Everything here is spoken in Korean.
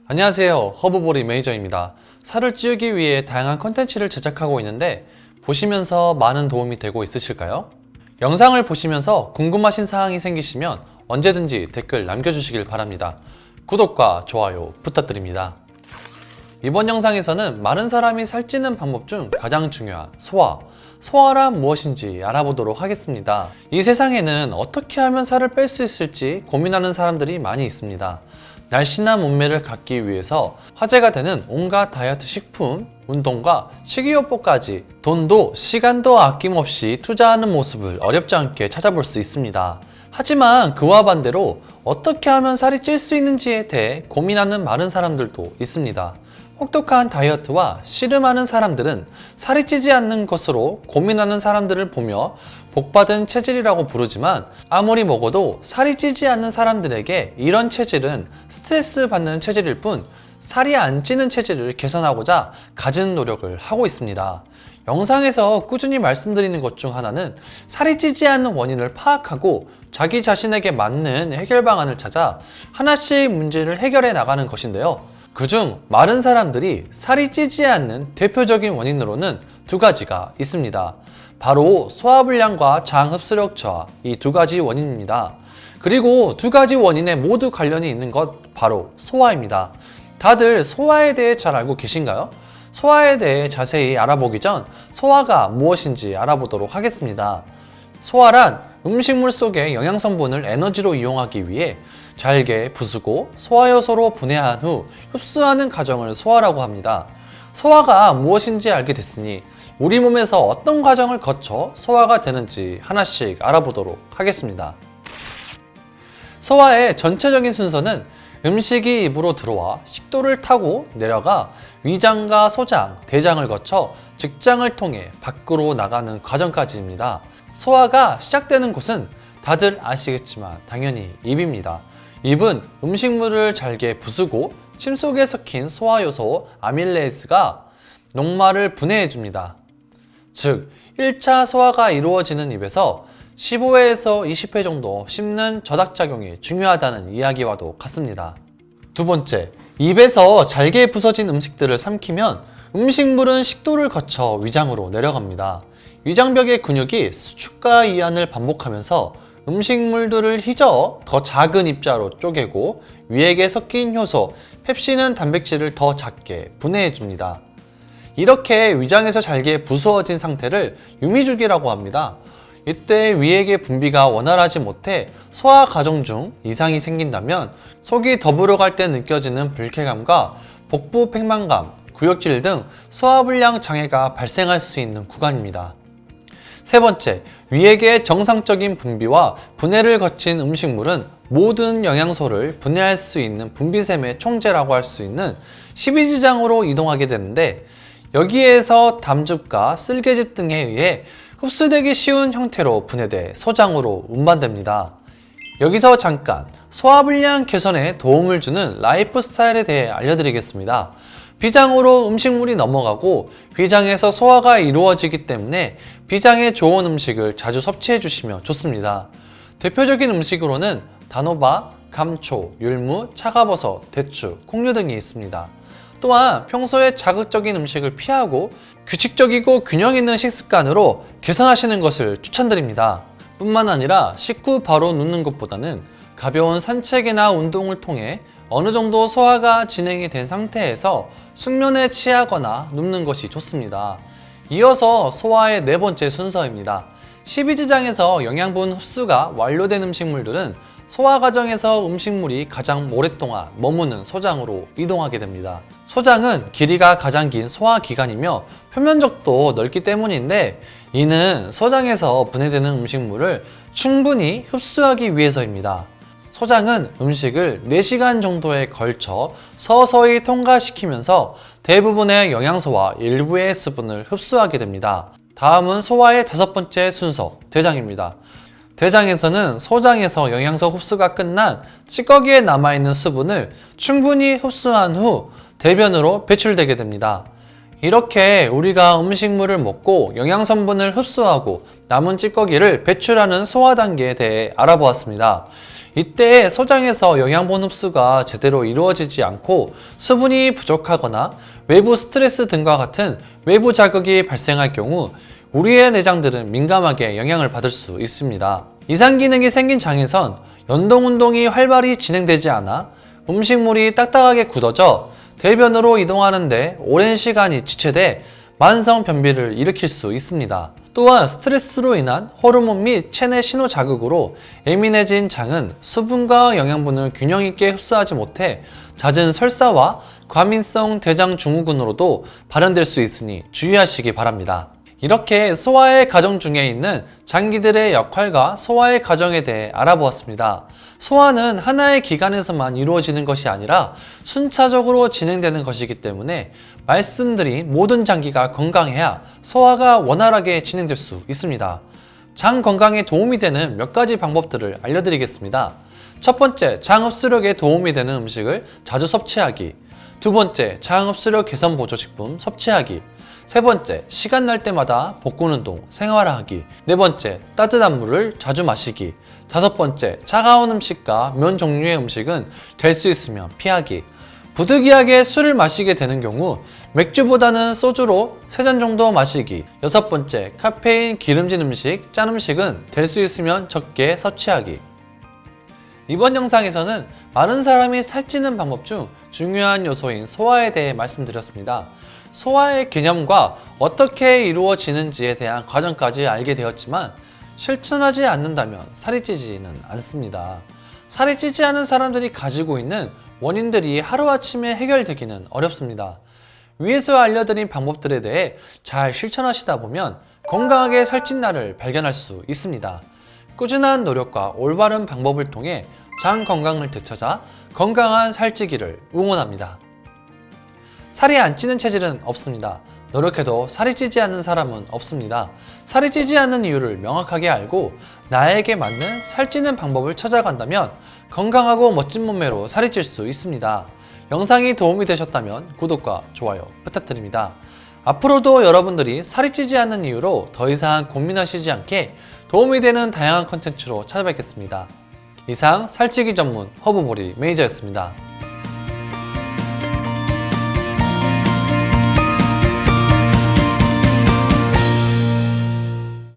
안녕하세요, 허브보리 매니저입니다. 살을 찌우기 위해 다양한 컨텐츠를 제작하고 있는데 보시면서 많은 도움이 되고 있으실까요? 영상을 보시면서 궁금하신 사항이 생기시면 언제든지 댓글 남겨주시길 바랍니다. 구독과 좋아요 부탁드립니다. 이번 영상에서는 많은 사람이 살찌는 방법 중 가장 중요한 소화란 무엇인지 알아보도록 하겠습니다. 이 세상에는 어떻게 하면 살을 뺄 수 있을지 고민하는 사람들이 많이 있습니다. 날씬한 몸매를 갖기 위해서 화제가 되는 온갖 다이어트 식품, 운동과 식이요법까지 돈도 시간도 아낌없이 투자하는 모습을 어렵지 않게 찾아볼 수 있습니다. 하지만 그와 반대로 어떻게 하면 살이 찔 수 있는지에 대해 고민하는 많은 사람들도 있습니다. 혹독한 다이어트와 씨름하는 사람들은 살이 찌지 않는 것으로 고민하는 사람들을 보며 복받은 체질이라고 부르지만 아무리 먹어도 살이 찌지 않는 사람들에게 이런 체질은 스트레스 받는 체질일 뿐 살이 안 찌는 체질을 개선하고자 갖은 노력을 하고 있습니다. 영상에서 꾸준히 말씀드리는 것 중 하나는 살이 찌지 않는 원인을 파악하고 자기 자신에게 맞는 해결 방안을 찾아 하나씩 문제를 해결해 나가는 것인데요. 그중 마른 사람들이 살이 찌지 않는 대표적인 원인으로는 두 가지가 있습니다. 바로 소화불량과 장 흡수력 저하, 이 두 가지 원인입니다. 그리고 두 가지 원인에 모두 관련이 있는 것 바로 소화입니다. 다들 소화에 대해 잘 알고 계신가요? 소화에 대해 자세히 알아보기 전 소화가 무엇인지 알아보도록 하겠습니다. 소화란 음식물 속의 영양성분을 에너지로 이용하기 위해 잘게 부수고 소화효소로 분해한 후 흡수하는 과정을 소화라고 합니다. 소화가 무엇인지 알게 됐으니 우리 몸에서 어떤 과정을 거쳐 소화가 되는지 하나씩 알아보도록 하겠습니다. 소화의 전체적인 순서는 음식이 입으로 들어와 식도를 타고 내려가 위장과 소장, 대장을 거쳐 직장을 통해 밖으로 나가는 과정까지입니다. 소화가 시작되는 곳은 다들 아시겠지만 당연히 입입니다. 입은 음식물을 잘게 부수고 침 속에 섞인 소화효소 아밀레이스가 녹말을 분해해줍니다. 즉, 1차 소화가 이루어지는 입에서 15회에서 20회 정도 씹는 저작작용이 중요하다는 이야기와도 같습니다. 두 번째, 입에서 잘게 부서진 음식들을 삼키면 음식물은 식도를 거쳐 위장으로 내려갑니다. 위장벽의 근육이 수축과 이완을 반복하면서 음식물들을 휘저어 더 작은 입자로 쪼개고 위액에 섞인 효소, 펩신은 단백질을 더 작게 분해해줍니다. 이렇게 위장에서 잘게 부수어진 상태를 유미주기라고 합니다. 이때 위액의 분비가 원활하지 못해 소화 과정 중 이상이 생긴다면 속이 더불어갈 때 느껴지는 불쾌감과 복부 팽만감, 구역질 등 소화불량 장애가 발생할 수 있는 구간입니다. 세 번째, 위액의 정상적인 분비와 분해를 거친 음식물은 모든 영양소를 분해할 수 있는 분비샘의 총재라고 할 수 있는 십이지장으로 이동하게 되는데 여기에서 담즙과 쓸개즙 등에 의해 흡수되기 쉬운 형태로 분해돼 소장으로 운반됩니다. 여기서 잠깐 소화불량 개선에 도움을 주는 라이프 스타일에 대해 알려드리겠습니다. 비장으로 음식물이 넘어가고 비장에서 소화가 이루어지기 때문에 비장에 좋은 음식을 자주 섭취해 주시면 좋습니다. 대표적인 음식으로는 단호박, 감초, 율무, 차가버섯, 대추, 콩류 등이 있습니다. 또한 평소에 자극적인 음식을 피하고 규칙적이고 균형 있는 식습관으로 개선하시는 것을 추천드립니다. 뿐만 아니라 식후 바로 눕는 것보다는 가벼운 산책이나 운동을 통해 어느 정도 소화가 진행이 된 상태에서 숙면에 취하거나 눕는 것이 좋습니다. 이어서 소화의 네 번째 순서입니다. 십이지장에서 영양분 흡수가 완료된 음식물들은 소화 과정에서 음식물이 가장 오랫동안 머무는 소장으로 이동하게 됩니다. 소장은 길이가 가장 긴 소화기관이며 표면적도 넓기 때문인데 이는 소장에서 분해되는 음식물을 충분히 흡수하기 위해서입니다. 소장은 음식을 4시간 정도에 걸쳐 서서히 통과시키면서 대부분의 영양소와 일부의 수분을 흡수하게 됩니다. 다음은 소화의 다섯 번째 순서, 대장입니다. 대장에서는 소장에서 영양소 흡수가 끝난 찌꺼기에 남아있는 수분을 충분히 흡수한 후 대변으로 배출되게 됩니다. 이렇게 우리가 음식물을 먹고 영양성분을 흡수하고 남은 찌꺼기를 배출하는 소화 단계에 대해 알아보았습니다. 이때 소장에서 영양분 흡수가 제대로 이루어지지 않고 수분이 부족하거나 외부 스트레스 등과 같은 외부 자극이 발생할 경우 우리의 내장들은 민감하게 영향을 받을 수 있습니다. 이상 기능이 생긴 장에선 연동 운동이 활발히 진행되지 않아 음식물이 딱딱하게 굳어져 대변으로 이동하는데 오랜 시간이 지체돼 만성 변비를 일으킬 수 있습니다. 또한 스트레스로 인한 호르몬 및 체내 신호 자극으로 예민해진 장은 수분과 영양분을 균형 있게 흡수하지 못해 잦은 설사와 과민성 대장 증후군으로도 발현될 수 있으니 주의하시기 바랍니다. 이렇게 소화의 과정 중에 있는 장기들의 역할과 소화의 과정에 대해 알아보았습니다. 소화는 하나의 기관에서만 이루어지는 것이 아니라 순차적으로 진행되는 것이기 때문에 말씀드린 모든 장기가 건강해야 소화가 원활하게 진행될 수 있습니다. 장 건강에 도움이 되는 몇 가지 방법들을 알려드리겠습니다. 첫 번째, 장 흡수력에 도움이 되는 음식을 자주 섭취하기. 두 번째, 장 흡수력 개선 보조식품 섭취하기. 세 번째, 시간 날 때마다 복근 운동, 생활화하기. 네 번째, 따뜻한 물을 자주 마시기. 다섯 번째, 차가운 음식과 면 종류의 음식은 될 수 있으면 피하기. 부득이하게 술을 마시게 되는 경우 맥주보다는 소주로 3잔 정도 마시기. 여섯 번째, 카페인, 기름진 음식, 짠 음식은 될 수 있으면 적게 섭취하기. 이번 영상에서는 많은 사람이 살찌는 방법 중 중요한 요소인 소화에 대해 말씀드렸습니다. 소화의 개념과 어떻게 이루어지는지에 대한 과정까지 알게 되었지만 실천하지 않는다면 살이 찌지는 않습니다. 살이 찌지 않은 사람들이 가지고 있는 원인들이 하루아침에 해결되기는 어렵습니다. 위에서 알려드린 방법들에 대해 잘 실천하시다 보면 건강하게 살찐 날을 발견할 수 있습니다. 꾸준한 노력과 올바른 방법을 통해 장 건강을 되찾아 건강한 살찌기를 응원합니다. 살이 안 찌는 체질은 없습니다. 노력해도 살이 찌지 않는 사람은 없습니다. 살이 찌지 않는 이유를 명확하게 알고 나에게 맞는 살찌는 방법을 찾아간다면 건강하고 멋진 몸매로 살이 찔 수 있습니다. 영상이 도움이 되셨다면 구독과 좋아요 부탁드립니다. 앞으로도 여러분들이 살이 찌지 않는 이유로 더 이상 고민하시지 않게 도움이 되는 다양한 컨텐츠로 찾아뵙겠습니다. 이상 살찌기 전문 허브보리 매니저였습니다.